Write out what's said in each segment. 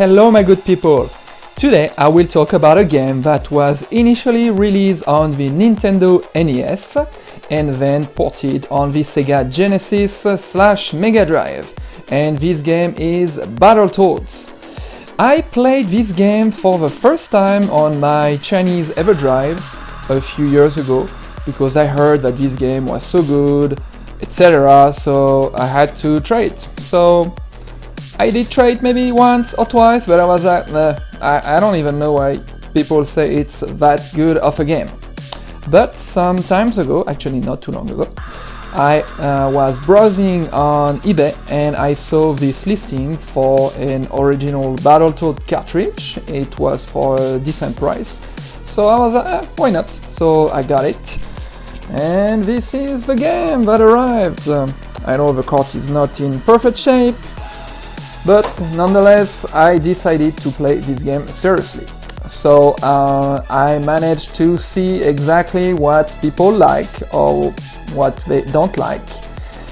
Hello my good people! Today I will talk about a game that was initially released on the Nintendo NES and then ported on the Sega Genesis / Mega Drive, and this game is Battletoads. I played this game for the first time on my Chinese EverDrive a few years ago because I heard that this game was so good, etc. So I had to try it. So I did try it maybe once or twice, but I was like, I don't even know why people say it's that good of a game. But some times ago, actually not too long ago, I was browsing on eBay and I saw this listing for an original Battletoads cartridge. It was for a decent price. So I was like, why not? So I got it. And this is the game that arrived. I know the cart is not in perfect shape, but nonetheless I decided to play this game seriously. So I managed to see exactly what people like or what they don't like.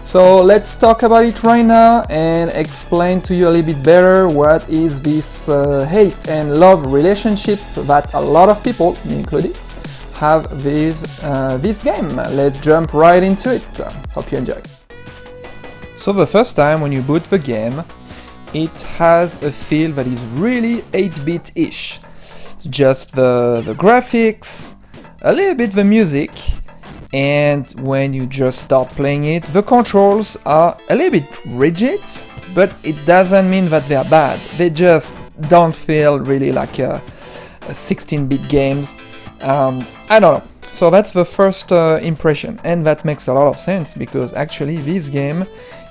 So let's talk about it right now and explain to you a little bit better what is this hate and love relationship that a lot of people, me included, have with this game. Let's jump right into it. Hope you enjoy. So the first time when you boot the game, it has a feel that is really 8-bit-ish. Just the graphics, a little bit the music, and when you just start playing it, the controls are a little bit rigid, but it doesn't mean that they are bad. They just don't feel really like a 16-bit games. I don't know. So that's the first impression, and that makes a lot of sense because actually this game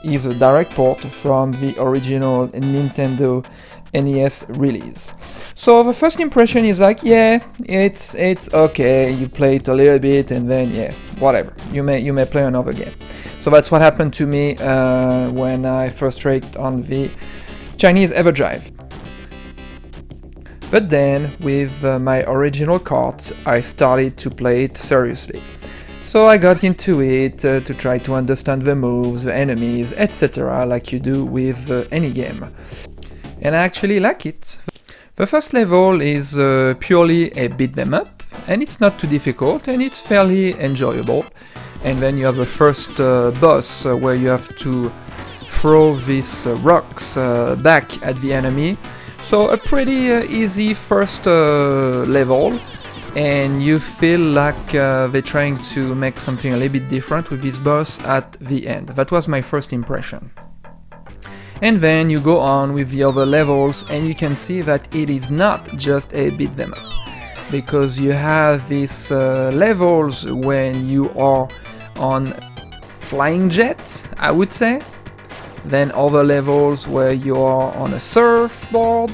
is a direct port from the original Nintendo NES release. So the first impression is like, yeah, it's okay, you play it a little bit and then yeah, whatever, you may play another game. So that's what happened to me when I first tried on the Chinese EverDrive. But then with my original cart, I started to play it seriously. So I got into it to try to understand the moves, the enemies, etc. like you do with any game. And I actually like it. The first level is purely a beat them up, and it's not too difficult and it's fairly enjoyable. And then you have the first boss where you have to throw these rocks back at the enemy. So a pretty easy first level, and you feel like they're trying to make something a little bit different with this boss at the end. That was my first impression. And then you go on with the other levels and you can see that it is not just a beat them up, because you have these levels when you are on flying jet, I would say. Then other levels where you are on a surfboard.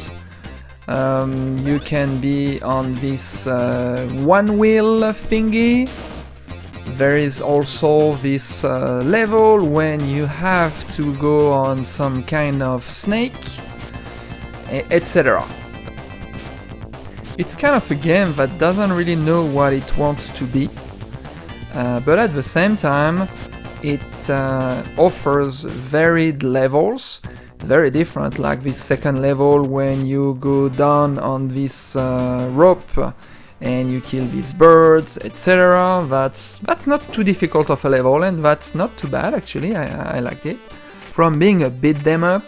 You can be on this one wheel thingy. There is also this level when you have to go on some kind of snake, etc. It's kind of a game that doesn't really know what it wants to be, but at the same time it offers varied levels, very different, like this second level when you go down on this rope and you kill these birds, etc. That's not too difficult of a level, and that's not too bad actually. I liked it. From being a beat them up,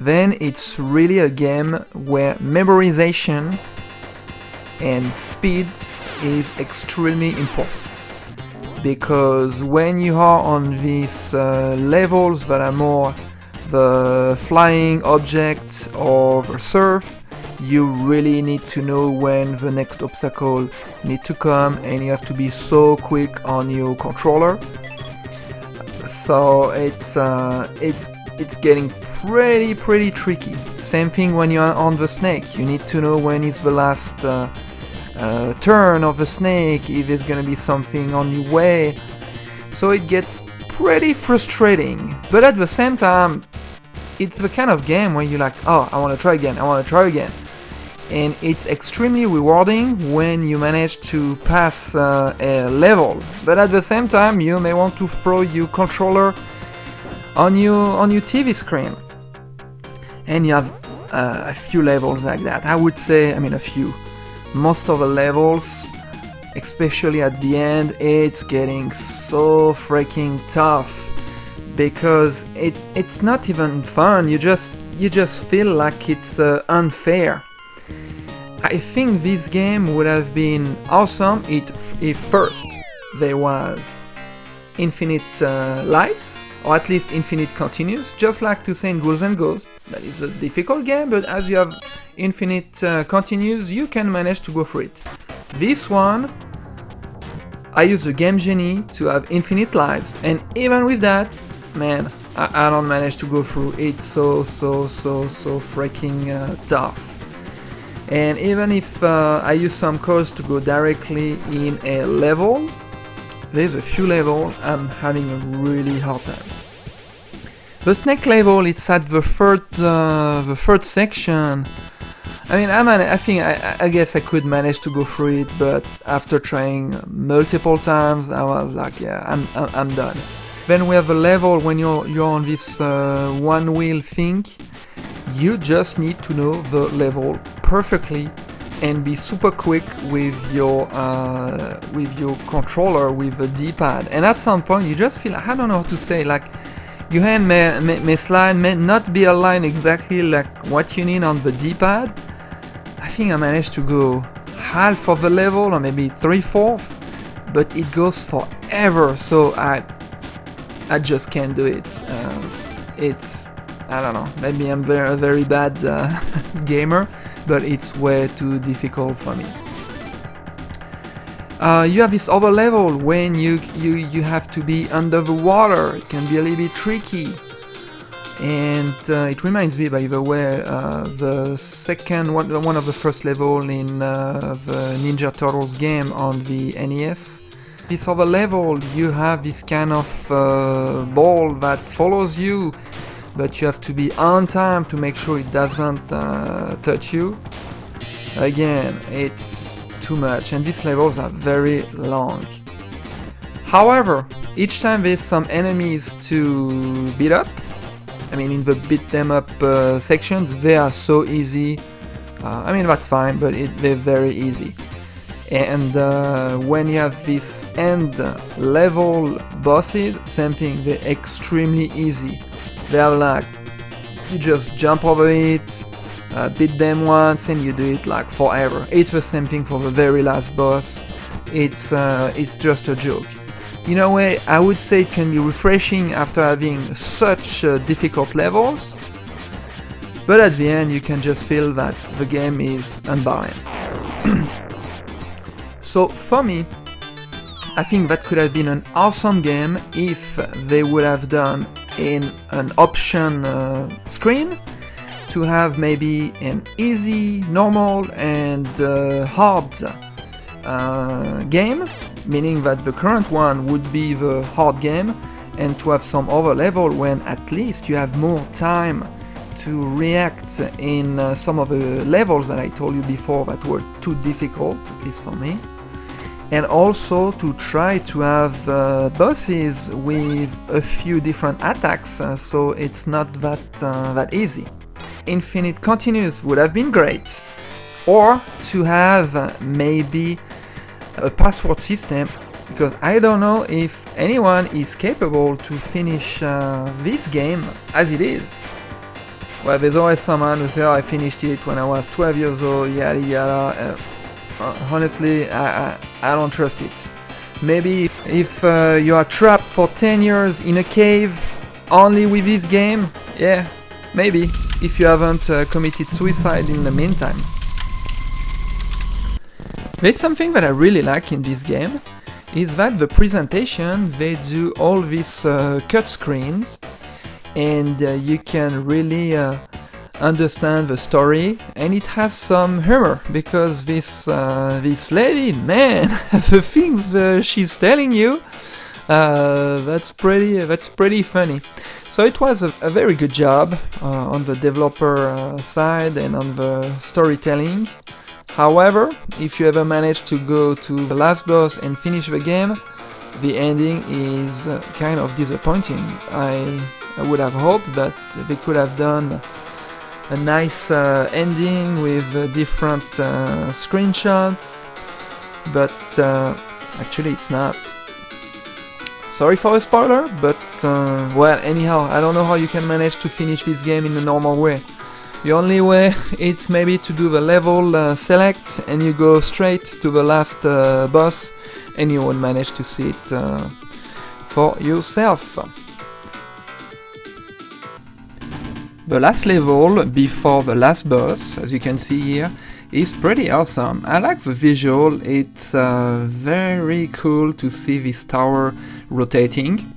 then it's really a game where memorization and speed is extremely important. Because when you are on these levels that are more the flying object or the surf, you really need to know when the next obstacle need to come, and you have to be so quick on your controller. So it's getting pretty tricky. Same thing when you're on the snake. You need to know when is the last turn of the snake, if there's gonna be something on your way. So it gets pretty frustrating, but at the same time it's the kind of game where you're like, oh, I want to try again, and it's extremely rewarding when you manage to pass a level. But at the same time you may want to throw your controller on your TV screen, and you have a few levels like that. I would say, a few. Most of the levels, especially at the end, it's getting so freaking tough because it's not even fun. You just feel like it's unfair. I think this game would have been awesome if first there was infinite lives, or at least infinite continues, just like to say in Ghouls and Ghosts. That is a difficult game, but as you have infinite continues, you can manage to go through it. This one, I use the Game Genie to have infinite lives, and even with that, man, I don't manage to go through. It's so freaking tough. And even if I use some codes to go directly in a level, there's a few levels I'm having a really hard time. The snake level, it's at the third section. I guess I could manage to go through it, but after trying multiple times, I was like, yeah, I'm done. Then we have a level when you're on this one wheel thing. You just need to know the level perfectly and be super quick with your controller, with the D-pad. And at some point you just feel, I don't know how to say, like your hand may slide, may not be aligned exactly like what you need on the D-pad. I think I managed to go half of the level or maybe 3/4, but it goes forever, so I just can't do it. I don't know, maybe I'm a very bad gamer, but it's way too difficult for me. You have this other level when you have to be under the water. It can be a little bit tricky. And it reminds me, by the way, the second one of the first level in the Ninja Turtles game on the NES. This other level, you have this kind of ball that follows you, but you have to be on time to make sure it doesn't touch you. Again, it's too much, and these levels are very long. However, each time there's some enemies to beat up, in the beat them up sections, they are so easy. That's fine, but they're very easy. And when you have this end level bosses, same thing, they're extremely easy. They are like, you just jump over it, beat them once, and you do it like forever. It's the same thing for the very last boss. It's just a joke. In a way, I would say it can be refreshing after having such difficult levels, but at the end you can just feel that the game is unbalanced. So for me, I think that could have been an awesome game if they would have done in an option screen to have maybe an easy, normal and hard game, meaning that the current one would be the hard game, and to have some other level when at least you have more time to react in some of the levels that I told you before that were too difficult, at least for me. And also to try to have bosses with a few different attacks, so it's not that easy. Infinite continues would have been great, or to have maybe a password system, because I don't know if anyone is capable to finish this game as it is. Well, there's always someone who says, oh, I finished it when I was 12 years old, yada yada. Honestly, I don't trust it. Maybe if you are trapped for 10 years in a cave only with this game, yeah, maybe, if you haven't committed suicide in the meantime. There's something that I really like in this game, is that the presentation, they do all these cut screens, and you can really understand the story, and it has some humor, because this lady, man, the things she's telling you, that's pretty funny. So it was a very good job on the developer side and on the storytelling. However, if you ever manage to go to the last boss and finish the game, the ending is kind of disappointing. I would have hoped that they could have done a nice ending with different screenshots, but actually it's not. Sorry for a spoiler, but well, anyhow, I don't know how you can manage to finish this game in a normal way. The only way it's maybe to do the level select and you go straight to the last boss and you won't manage to see it for yourself. The last level before the last boss, as you can see here, is pretty awesome. I like the visual, it's very cool to see this tower rotating.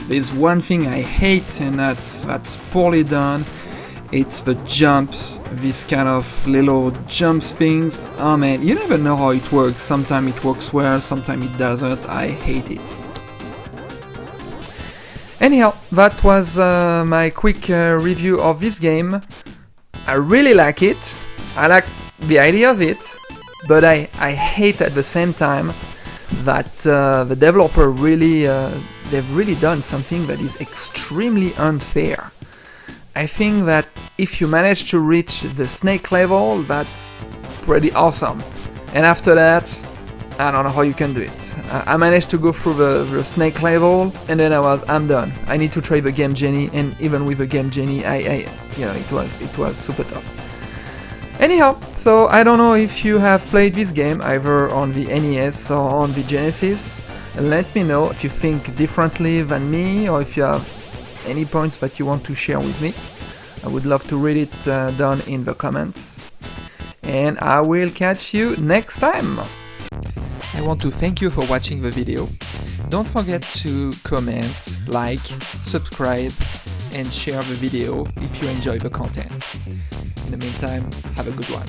There's one thing I hate, and that's poorly done. It's the jumps, these kind of little jumps things. Oh man, you never know how it works. Sometimes it works well, sometimes it doesn't. I hate it. Anyhow, that was my quick review of this game. I really like it. I like the idea of it, but I hate at the same time that the developer really they've really done something that is extremely unfair. I think that if you manage to reach the snake level, that's pretty awesome. And after that, I don't know how you can do it. I managed to go through the snake level, and then I'm done. I need to try the Game Genie, and even with the Game Genie, it was super tough. Anyhow, so I don't know if you have played this game either on the NES or on the Genesis. Let me know if you think differently than me, or if you have any points that you want to share with me. I would love to read it down in the comments. And I will catch you next time! I want to thank you for watching the video. Don't forget to comment, like, subscribe, and share the video if you enjoy the content. In the meantime, have a good one.